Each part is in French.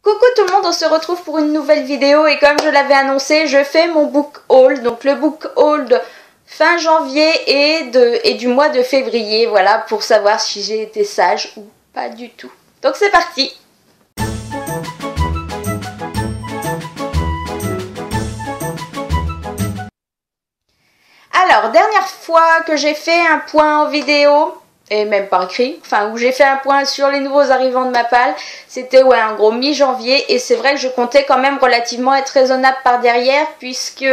Coucou tout le monde, on se retrouve pour une nouvelle vidéo et comme je l'avais annoncé, je fais mon book haul, donc le book haul de fin janvier et du mois de février, voilà, pour savoir si j'ai été sage ou pas du tout. Donc c'est parti! Alors, dernière fois que j'ai fait un point en vidéo, et même par écrit, enfin où j'ai fait un point sur les nouveaux arrivants de Mappal, c'était ouais en gros mi-janvier et c'est vrai que je comptais quand même relativement être raisonnable par derrière puisque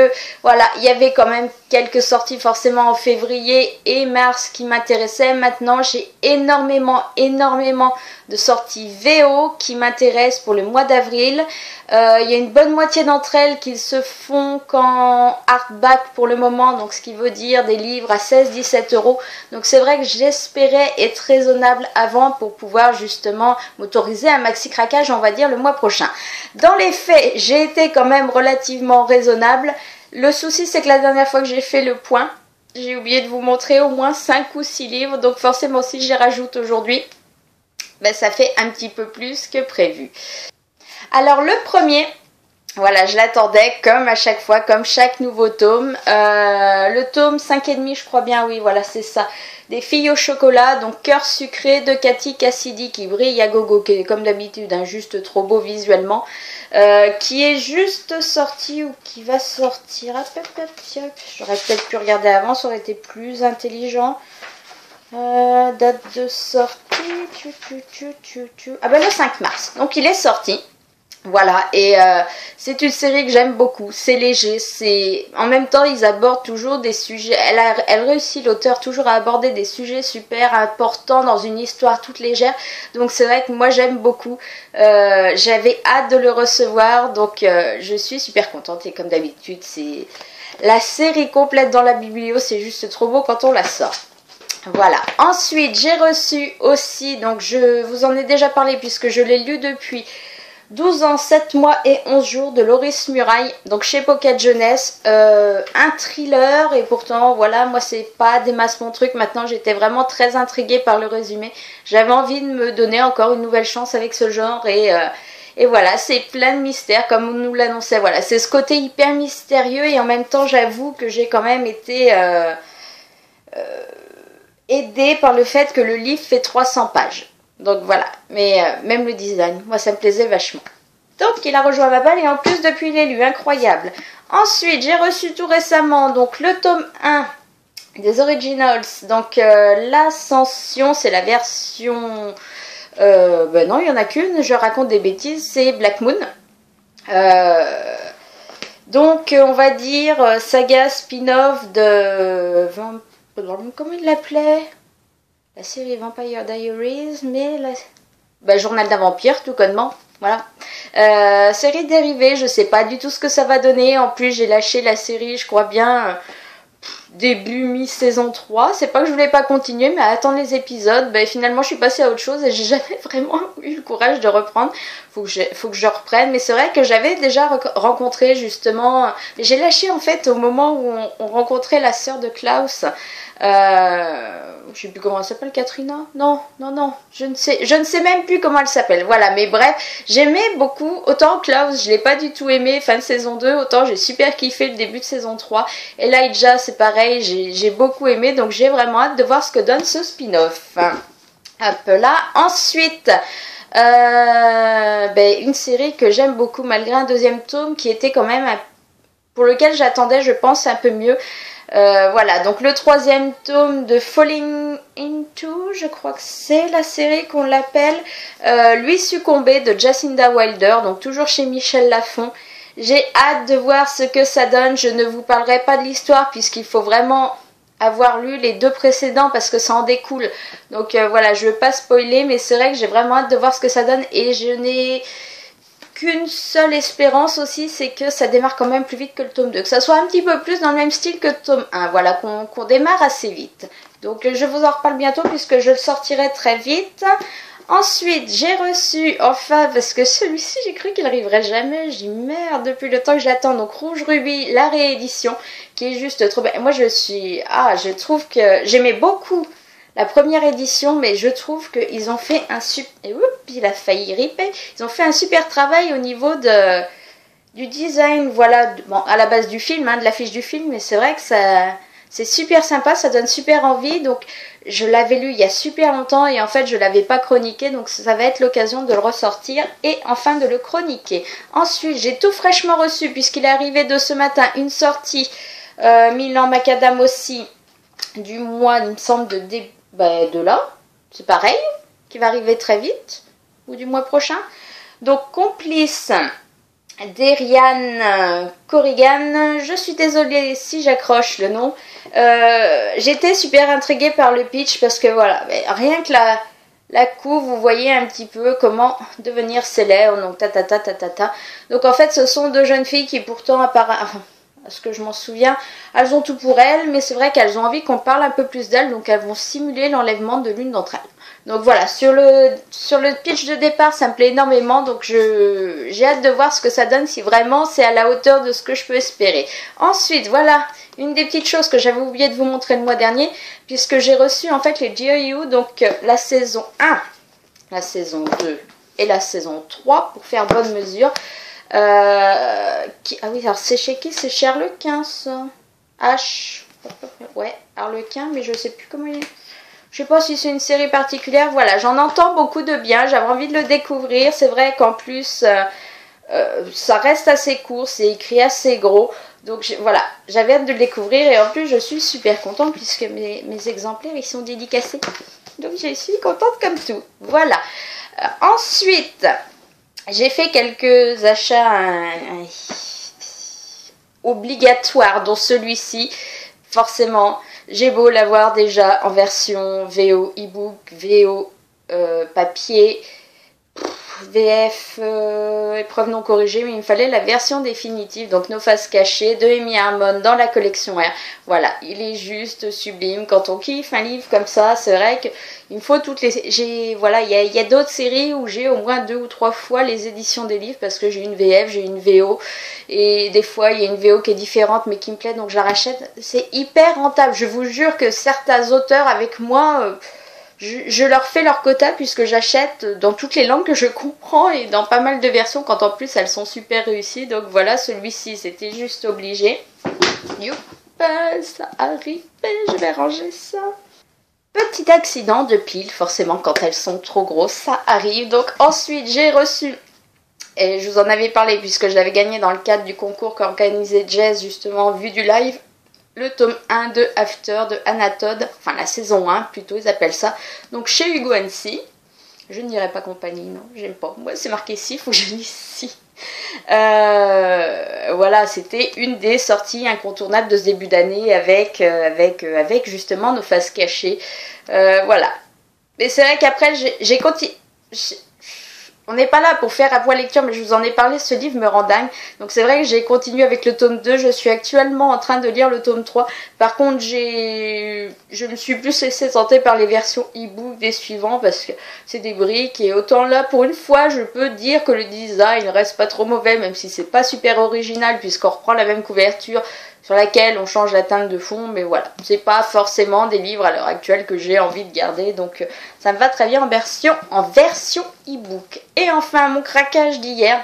voilà, il y avait quand même quelques sorties forcément en février et mars qui m'intéressaient. Maintenant j'ai énormément de sorties VO qui m'intéressent pour le mois d'avril. Il y a une bonne moitié d'entre elles qui se font qu'en hardback pour le moment, donc ce qui veut dire des livres à 16-17 €. Donc c'est vrai que j'espérais être raisonnable avant pour pouvoir justement m'autoriser un maxi craquage, on va dire, le mois prochain. Dans les faits, j'ai été quand même relativement raisonnable. Le souci, c'est que la dernière fois que j'ai fait le point, j'ai oublié de vous montrer au moins 5 ou 6 livres. Donc forcément, si j'y rajoute aujourd'hui, ben, ça fait un petit peu plus que prévu. Alors le premier, voilà, je l'attendais comme à chaque fois, comme chaque nouveau tome. Le tome 5,5 je crois bien, oui, voilà, c'est ça. Des filles au chocolat, donc Cœur sucré de Cathy Cassidy qui brille à gogo, qui est comme d'habitude, hein, juste trop beau visuellement. Qui est juste sorti ou qui va sortir. J'aurais peut-être pu regarder avant, ça aurait été plus intelligent. Date de sortie. Ah ben le 5 mars. Donc il est sorti. Voilà, et c'est une série que j'aime beaucoup, c'est léger, c'est en même temps ils abordent toujours des sujets, elle réussit l'auteur toujours à aborder des sujets super importants dans une histoire toute légère, donc c'est vrai que moi j'aime beaucoup, j'avais hâte de le recevoir, donc je suis super contente et comme d'habitude c'est la série complète dans la biblio, c'est juste trop beau quand on la sort. Voilà, ensuite j'ai reçu aussi, donc je vous en ai déjà parlé puisque je l'ai lu depuis 12 ans, 7 mois et 11 jours de Loris Muraille, donc chez Pocket Jeunesse, un thriller et pourtant voilà, moi c'est pas des masses mon truc, maintenant j'étais vraiment très intriguée par le résumé, j'avais envie de me donner encore une nouvelle chance avec ce genre et voilà, c'est plein de mystères comme on nous l'annonçait, voilà, c'est ce côté hyper mystérieux et en même temps j'avoue que j'ai quand même été aidée par le fait que le livre fait 300 pages. Donc voilà, mais même le design, moi ça me plaisait vachement. Donc il a rejoint Mappal et en plus depuis il est lu, incroyable. Ensuite j'ai reçu tout récemment donc le tome 1 des Originals, donc l'Ascension, c'est la version... ben non il n'y en a qu'une, je raconte des bêtises, c'est Black Moon. Donc on va dire saga spin-off de... Comment il l'appelait ? La série Vampire Diaries, mais Journal d'un vampire, tout connement, voilà. Série dérivée, je sais pas du tout ce que ça va donner. En plus, j'ai lâché la série, je crois bien, début mi-saison 3. C'est pas que je voulais pas continuer, mais à attendre les épisodes, ben, finalement, je suis passée à autre chose et j'ai jamais vraiment eu le courage de reprendre. Faut que je reprenne, mais c'est vrai que j'avais déjà rencontré justement... J'ai lâché en fait au moment où on rencontrait la sœur de Klaus. Je sais plus comment elle s'appelle, Katrina? Non, je ne sais même plus comment elle s'appelle. Voilà, mais bref, j'aimais beaucoup. Autant Klaus, je l'ai pas du tout aimé fin de saison 2, autant j'ai super kiffé le début de saison 3. Et Elijah, c'est pareil, j'ai beaucoup aimé, donc j'ai vraiment hâte de voir ce que donne ce spin-off. Hop là. Ensuite, une série que j'aime beaucoup malgré un deuxième tome qui était quand même pour lequel j'attendais, je pense, un peu mieux. Voilà, donc le troisième tome de Falling Into, je crois que c'est la série qu'on l'appelle, Lui succomber de Jacinda Wilder, donc toujours chez Michel Lafon. J'ai hâte de voir ce que ça donne, je ne vous parlerai pas de l'histoire puisqu'il faut vraiment avoir lu les deux précédents parce que ça en découle. Donc voilà, je ne veux pas spoiler, mais c'est vrai que j'ai vraiment hâte de voir ce que ça donne et je n'ai... qu'une seule espérance aussi, c'est que ça démarre quand même plus vite que le tome 2, que ça soit un petit peu plus dans le même style que le tome 1, voilà, qu'on démarre assez vite. Donc je vous en reparle bientôt puisque je le sortirai très vite. Ensuite, j'ai reçu, enfin, parce que celui-ci, j'ai cru qu'il arriverait jamais, j'ai dit merde, depuis le temps que je l'attends, donc Rouge Rubis, la réédition, qui est juste trop bien. Moi, je trouve que j'aimais beaucoup la première édition, mais je trouve qu'ils ont fait un super... Et oups, il a failli ripper. Ils ont fait un super travail au niveau du design, voilà, bon, à la base du film, hein, de l'affiche du film, mais c'est vrai que c'est super sympa, ça donne super envie. Donc je l'avais lu il y a super longtemps et en fait je l'avais pas chroniqué, donc ça va être l'occasion de le ressortir et enfin de le chroniquer. Ensuite j'ai tout fraîchement reçu puisqu'il est arrivé de ce matin une sortie Milan Macadam aussi du mois, il me semble, de là, c'est pareil, qui va arriver très vite, ou du mois prochain. Donc Complice d'Erian Corrigan, je suis désolée si j'accroche le nom. J'étais super intriguée par le pitch parce que voilà, rien que la couve, vous voyez un petit peu comment devenir célèbre, donc ta. Donc en fait ce sont deux jeunes filles qui pourtant apparemment, à ce que je m'en souviens, elles ont tout pour elles, mais c'est vrai qu'elles ont envie qu'on parle un peu plus d'elles, donc elles vont simuler l'enlèvement de l'une d'entre elles. Donc voilà, sur le pitch de départ, ça me plaît énormément, donc j'ai hâte de voir ce que ça donne, si vraiment c'est à la hauteur de ce que je peux espérer. Ensuite, voilà, une des petites choses que j'avais oublié de vous montrer le mois dernier, puisque j'ai reçu en fait les GOU, donc la saison 1, la saison 2 et la saison 3, pour faire bonne mesure. Ah oui, alors c'est chez qui? C'est chez Harlequin, ça. Ouais, Harlequin, mais je sais plus comment il est. Je sais pas si c'est une série particulière. Voilà, j'en entends beaucoup de bien. J'avais envie de le découvrir. C'est vrai qu'en plus, ça reste assez court. C'est écrit assez gros. Donc voilà, j'avais hâte de le découvrir. Et en plus, je suis super contente puisque mes exemplaires, ils sont dédicacés. Donc je suis contente comme tout. Voilà. Ensuite, j'ai fait quelques achats obligatoires, dont celui-ci. Forcément, j'ai beau l'avoir déjà en version VO e-book, VO papier, VF épreuve non corrigée, mais il me fallait la version définitive, donc Nos Faces Cachées de Amy Harmon dans la collection R. Voilà, il est juste sublime. Quand on kiffe un livre comme ça, c'est vrai qu'il me faut toutes les... Voilà, il y a d'autres séries où j'ai au moins 2 ou 3 fois les éditions des livres parce que j'ai une VF, j'ai une VO, et des fois il y a une VO qui est différente mais qui me plaît, donc je la rachète. C'est hyper rentable. Je vous jure que certains auteurs avec moi... Je leur fais leur quota puisque j'achète dans toutes les langues que je comprends et dans pas mal de versions quand en plus elles sont super réussies. Donc voilà, celui-ci c'était juste obligé. Youp, ça arrive, je vais ranger ça. Petit accident de pile, forcément quand elles sont trop grosses, ça arrive. Donc ensuite j'ai reçu, et je vous en avais parlé puisque je l'avais gagné dans le cadre du concours qu'organisait Jazz justement, vu du live, le tome 1 de After de Anatode, enfin la saison 1 plutôt, ils appellent ça. Donc chez Hugo Annecy, je ne dirais pas compagnie, non, j'aime pas. Moi c'est marqué si, il faut que je dise si. Voilà, c'était une des sorties incontournables de ce début d'année avec justement Nos Faces Cachées. Voilà. Mais c'est vrai qu'après j'ai continué. On n'est pas là pour faire à voix lecture, mais je vous en ai parlé, ce livre me rend dingue. Donc c'est vrai que j'ai continué avec le tome 2, je suis actuellement en train de lire le tome 3. Par contre, je me suis plus laissée tenter par les versions e-book des suivants parce que c'est des briques. Et autant là, pour une fois, je peux dire que le design reste pas trop mauvais, même si c'est pas super original puisqu'on reprend la même couverture sur laquelle on change la teinte de fond, mais voilà, c'est pas forcément des livres à l'heure actuelle que j'ai envie de garder, donc ça me va très bien en version e-book. Et enfin, mon craquage d'hier,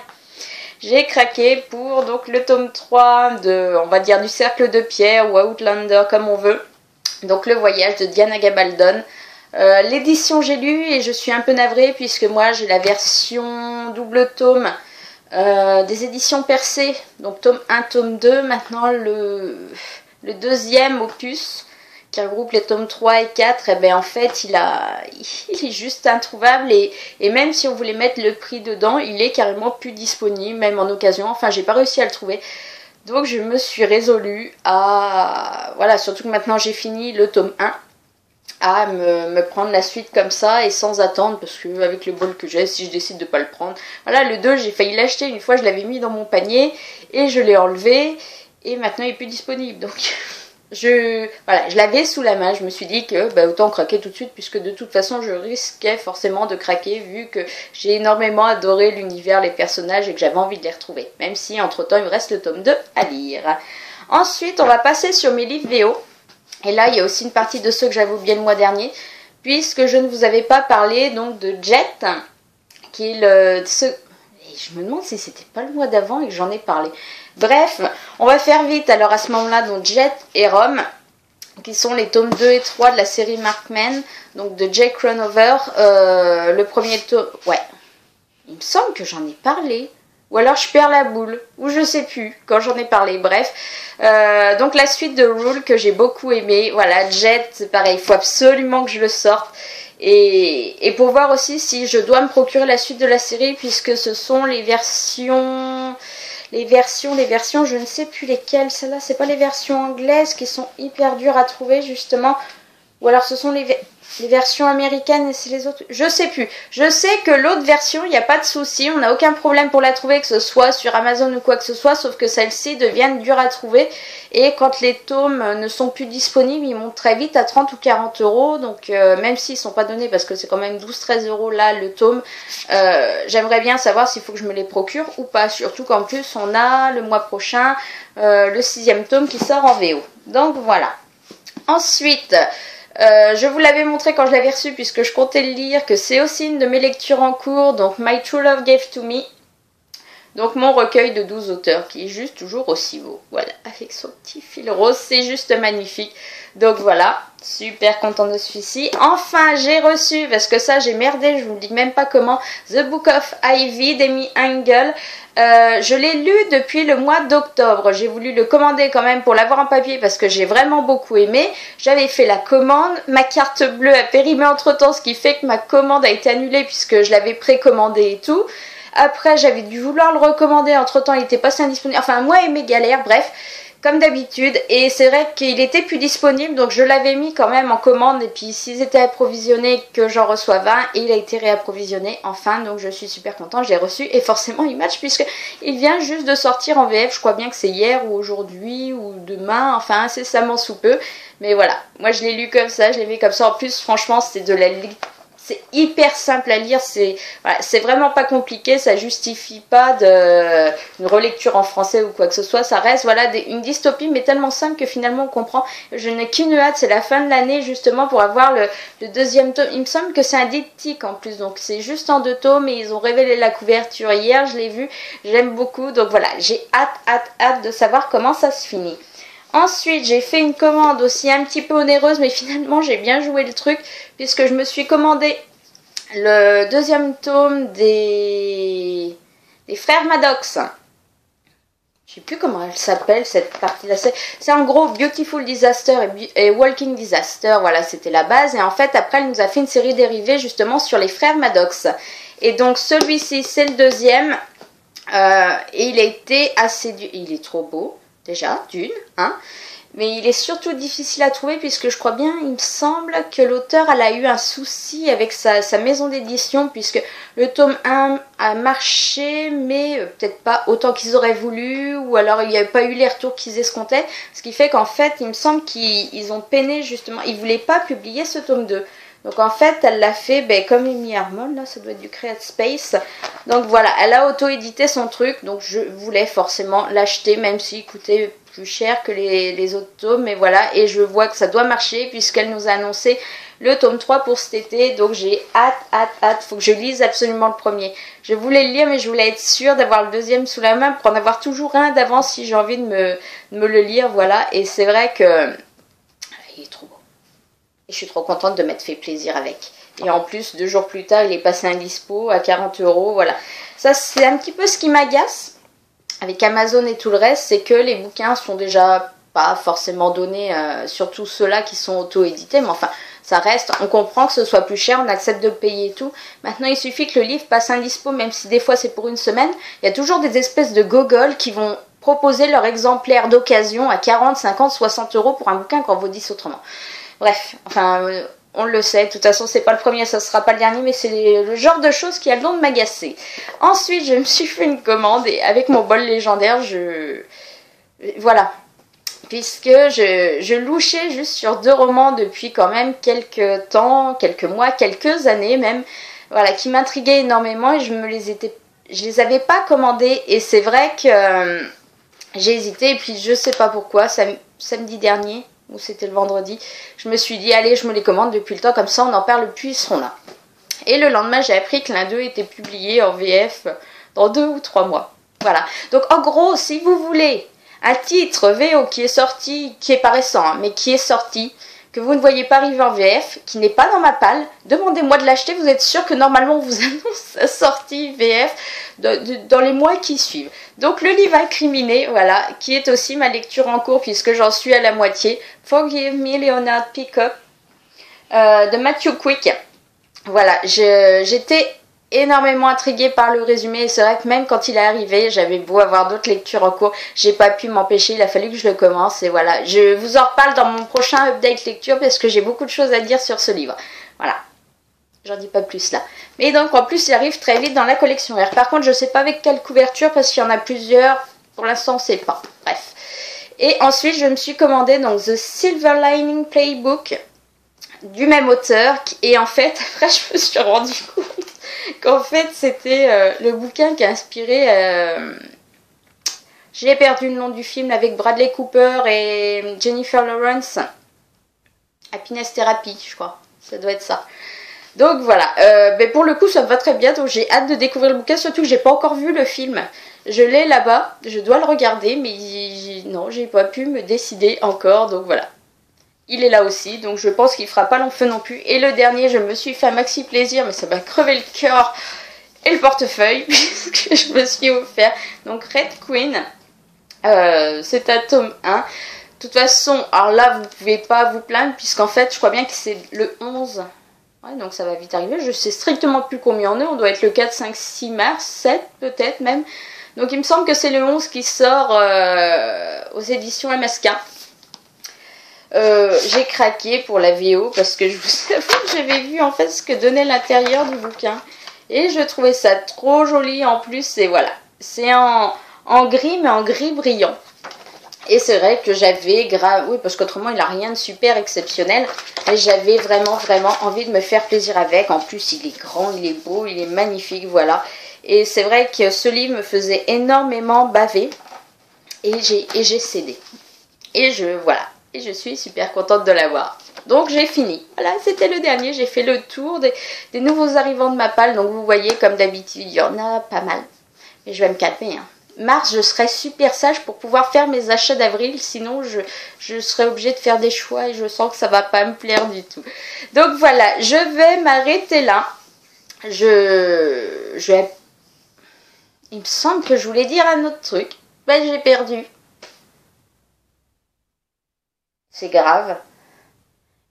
j'ai craqué pour donc le tome 3 de, on va dire, du Cercle de Pierre ou Outlander comme on veut, donc Le Voyage de Diana Gabaldon. L'édition j'ai lu et je suis un peu navrée puisque moi j'ai la version double tome des éditions Percé, donc tome 1, tome 2, maintenant le deuxième opus qui regroupe les tomes 3 et 4, et ben en fait il est juste introuvable et même si on voulait mettre le prix dedans, il est carrément plus disponible, même en occasion, enfin j'ai pas réussi à le trouver. Donc je me suis résolue à, voilà, surtout que maintenant j'ai fini le tome 1, à me prendre la suite comme ça et sans attendre, parce que avec le bol que j'ai, si je décide de pas le prendre, voilà, le 2 j'ai failli l'acheter une fois, je l'avais mis dans mon panier et je l'ai enlevé et maintenant il est plus disponible, donc je l'avais sous la main, je me suis dit que autant craquer tout de suite puisque de toute façon je risquais forcément de craquer vu que j'ai énormément adoré l'univers, les personnages et que j'avais envie de les retrouver, même si entre temps il me reste le tome 2 à lire. Ensuite on va passer sur mes livres VO. Et là, il y a aussi une partie de ceux que j'avais oublié le mois dernier. puisque je ne vous avais pas parlé donc de Jet, qui est le... Et je me demande si c'était pas le mois d'avant et que j'en ai parlé. Bref, on va faire vite. Alors à ce moment-là, donc Jet et Rome, qui sont les tomes 2 et 3 de la série Markman, donc de Jake Runover. Le premier tome... Ouais, il me semble que j'en ai parlé. Ou alors je perds la boule, ou je sais plus quand j'en ai parlé, bref. Donc la suite de Rule que j'ai beaucoup aimé. Voilà, Jet, c'est pareil, il faut absolument que je le sorte. Et pour voir aussi si je dois me procurer la suite de la série, puisque ce sont les versions, je ne sais plus lesquelles. Celles-là, c'est pas les versions anglaises qui sont hyper dures à trouver, justement. Ou alors ce sont les versions américaines et c'est les autres. Je sais plus. Je sais que l'autre version, il n'y a pas de souci. On n'a aucun problème pour la trouver, que ce soit sur Amazon ou quoi que ce soit. Sauf que celles-ci deviennent dures à trouver. Et quand les tomes ne sont plus disponibles, ils montent très vite à 30 ou 40 euros. Donc même s'ils ne sont pas donnés, parce que c'est quand même 12-13 euros là le tome, j'aimerais bien savoir s'il faut que je me les procure ou pas. Surtout qu'en plus, on a le mois prochain le 6e tome qui sort en VO. Donc voilà. Ensuite... je vous l'avais montré quand je l'avais reçu puisque je comptais le lire, que c'est aussi une de mes lectures en cours, donc My True Love Gave to Me, donc mon recueil de 12 auteurs qui est juste toujours aussi beau, voilà, avec son petit fil rose, c'est juste magnifique. Donc voilà, super contente de celui-ci. Enfin j'ai reçu, parce que ça j'ai merdé, je vous le dis même pas comment, The Book of Ivy d'Amy Engel. Je l'ai lu depuis le mois d'octobre. J'ai voulu le commander quand même pour l'avoir en papier parce que j'ai vraiment beaucoup aimé. J'avais fait la commande, ma carte bleue a périmé entre temps, ce qui fait que ma commande a été annulée puisque je l'avais précommandé et tout. Après j'avais dû vouloir le recommander, entre temps il était passé indisponible, enfin moi et mes galères, bref, comme d'habitude. Et c'est vrai qu'il était plus disponible, donc je l'avais mis quand même en commande. Et puis s'ils étaient approvisionnés, que j'en reçois 20, et il a été réapprovisionné enfin. Donc je suis super contente, je l'ai reçu et forcément il match puisque il vient juste de sortir en VF. Je crois bien que c'est hier ou aujourd'hui ou demain, enfin incessamment sous peu. Mais voilà, moi je l'ai lu comme ça, je l'ai mis comme ça. En plus franchement c'est de la c'est hyper simple à lire, c'est voilà, vraiment pas compliqué, ça justifie pas une relecture en français ou quoi que ce soit, ça reste voilà une dystopie mais tellement simple que finalement on comprend. Je n'ai qu'une hâte, c'est la fin de l'année justement pour avoir le 2e tome. Il me semble que c'est un diptyque en plus, donc c'est juste en 2 tomes et ils ont révélé la couverture hier, je l'ai vu, j'aime beaucoup, donc voilà, j'ai hâte de savoir comment ça se finit. Ensuite, j'ai fait une commande aussi un petit peu onéreuse, mais finalement j'ai bien joué le truc, puisque je me suis commandé le 2e tome des frères Maddox. Je sais plus comment elle s'appelle cette partie-là. C'est en gros Beautiful Disaster et Walking Disaster, voilà, c'était la base. Et en fait, après, elle nous a fait une série dérivée justement sur les frères Maddox. Et donc celui-ci, c'est le 2e. Et il a été assez dur. Il est trop beau. Déjà, d'une, hein, mais il est surtout difficile à trouver puisque je crois bien, il me semble que l'auteur elle a eu un souci avec sa maison d'édition puisque le tome 1 a marché mais peut-être pas autant qu'ils auraient voulu ou alors il n'y avait pas eu les retours qu'ils escomptaient, ce qui fait qu'en fait il me semble qu'ils ont peiné justement, ils voulaient pas publier ce tome 2. Donc en fait, elle l'a fait comme Amy Harmon, là, ça doit être du Create Space. Donc voilà, elle a auto-édité son truc, donc je voulais forcément l'acheter, même s'il coûtait plus cher que les autres tomes. Mais voilà, et je vois que ça doit marcher, puisqu'elle nous a annoncé le tome 3 pour cet été. Donc j'ai hâte, faut que je lise absolument le premier. Je voulais le lire, mais je voulais être sûre d'avoir le 2e sous la main, pour en avoir toujours un d'avance si j'ai envie de me le lire, voilà. Et c'est vrai que... il est trop beau. Et je suis trop contente de m'être fait plaisir avec. Et en plus, 2 jours plus tard, il est passé indispo à 40 euros. Voilà. Ça, c'est un petit peu ce qui m'agace avec Amazon et tout le reste. C'est que les bouquins sont déjà pas forcément donnés, surtout ceux-là qui sont auto-édités. Mais enfin, ça reste. On comprend que ce soit plus cher, on accepte de le payer et tout. Maintenant, il suffit que le livre passe indispo, même si des fois c'est pour une semaine. Il y a toujours des espèces de gogoles qui vont proposer leur exemplaire d'occasion à 40, 50, 60 euros pour un bouquin qu'on vaut 10 autrement. Bref, enfin, on le sait, de toute façon, c'est pas le premier, ça sera pas le dernier, mais c'est le genre de choses qui a le don de m'agacer. Ensuite, je me suis fait une commande et avec mon bol légendaire, voilà. Puisque je louchais juste sur 2 romans depuis quand même quelques temps, quelques mois, quelques années même, voilà, qui m'intriguaient énormément et je les avais pas commandés et c'est vrai que j'ai hésité et puis je sais pas pourquoi, samedi dernier, ou c'était le vendredi. Je me suis dit, allez, je me les commande depuis le temps, comme ça on n'en parle plus, ils seront là. Et le lendemain, j'ai appris que l'un d'eux était publié en VF dans 2 ou 3 mois. Voilà. Donc en gros, si vous voulez un titre VO qui est sorti, qui est pas récent, hein, mais qui est sorti, que vous ne voyez pas arriver en VF, qui n'est pas dans ma palle, demandez-moi de l'acheter. Vous êtes sûr que normalement on vous annonce sa sortie VF dans les mois qui suivent. Donc le livre Incriminé, voilà, qui est aussi ma lecture en cours puisque j'en suis à la moitié. Forgive Me, Leonard Pickup, de Matthew Quick. Voilà, j'étais énormément intriguée par le résumé et c'est vrai que même quand il est arrivé, j'avais beau avoir d'autres lectures en cours, j'ai pas pu m'empêcher, il a fallu que je le commence et voilà. Je vous en reparle dans mon prochain update lecture parce que j'ai beaucoup de choses à dire sur ce livre. Voilà, j'en dis pas plus là. Mais donc en plus il arrive très vite dans la collection R. Par contre je sais pas avec quelle couverture parce qu'il y en a plusieurs, pour l'instant on sait pas, bref. Et ensuite je me suis commandé donc The Silver Lining Playbook du même auteur et en fait après je me suis rendu compte qu'en fait c'était le bouquin qui a inspiré j'ai perdu le nom du film avec Bradley Cooper et Jennifer Lawrence, Happiness Therapy je crois, ça doit être ça. Donc voilà, mais pour le coup ça me va très bien, donc j'ai hâte de découvrir le bouquin, surtout que j'ai pas encore vu le film. Je l'ai là-bas, je dois le regarder mais non, j'ai pas pu me décider encore, donc voilà. Il est là aussi, donc je pense qu'il fera pas long feu non plus. Et le dernier, je me suis fait un maxi plaisir, mais ça m'a crevé le cœur et le portefeuille, puisque je me suis offert. Donc Red Queen, c'est un tome 1. De toute façon, alors là, vous pouvez pas vous plaindre, puisqu'en fait, je crois bien que c'est le 11. Ouais, donc ça va vite arriver. Je sais strictement plus combien on est. On doit être le 4, 5, 6 mars, 7 peut-être même. Donc il me semble que c'est le 11 qui sort aux éditions MSK. J'ai craqué pour la VO parce que je vous avoue que j'avais vu en fait ce que donnait l'intérieur du bouquin et je trouvais ça trop joli en plus et voilà, c'est en gris mais en gris brillant et c'est vrai que j'avais oui parce qu'autrement il a rien de super exceptionnel mais j'avais vraiment envie de me faire plaisir avec. En plus il est grand, il est beau, il est magnifique, voilà, et c'est vrai que ce livre me faisait énormément baver et j'ai cédé et voilà. Et je suis super contente de l'avoir. Donc j'ai fini. Voilà, c'était le dernier. J'ai fait le tour des nouveaux arrivants de ma palle. Donc vous voyez, comme d'habitude, il y en a pas mal. Mais je vais me calmer. Hein. Mars, je serai super sage pour pouvoir faire mes achats d'avril. Sinon, je serai obligée de faire des choix et je sens que ça va pas me plaire du tout. Donc voilà, je vais m'arrêter là. Il me semble que je voulais dire un autre truc. Ben, j'ai perdu. C'est grave.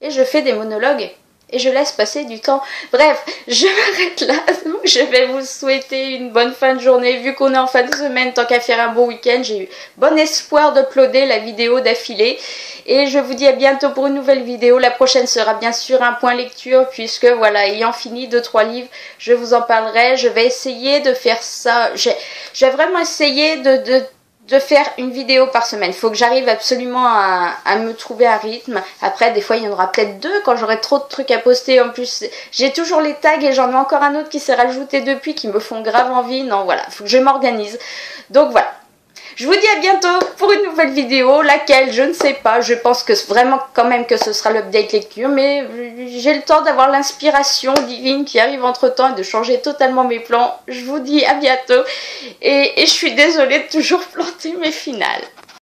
Et je fais des monologues. Et je laisse passer du temps. Bref, je m'arrête là. Donc je vais vous souhaiter une bonne fin de journée. Vu qu'on est en fin de semaine, tant qu'à faire un bon week-end, j'ai eu bon espoir d'uploader la vidéo d'affilée. Et je vous dis à bientôt pour une nouvelle vidéo. La prochaine sera bien sûr un point lecture. Puisque voilà, ayant fini 2-3 livres, je vous en parlerai. Je vais essayer de faire ça. J'ai vraiment essayé de faire une vidéo par semaine. Il faut que j'arrive absolument à me trouver un rythme. Après, des fois, il y en aura peut-être 2 quand j'aurai trop de trucs à poster. En plus, j'ai toujours les tags et j'en ai encore un autre qui s'est rajouté depuis qui me font grave envie. Non, voilà, il faut que je m'organise. Donc voilà. Je vous dis à bientôt pour une nouvelle vidéo, laquelle je ne sais pas, je pense que vraiment quand même que ce sera l'update lecture, mais j'ai le temps d'avoir l'inspiration divine qui arrive entre temps et de changer totalement mes plans. Je vous dis à bientôt et je suis désolée de toujours planter mes finales.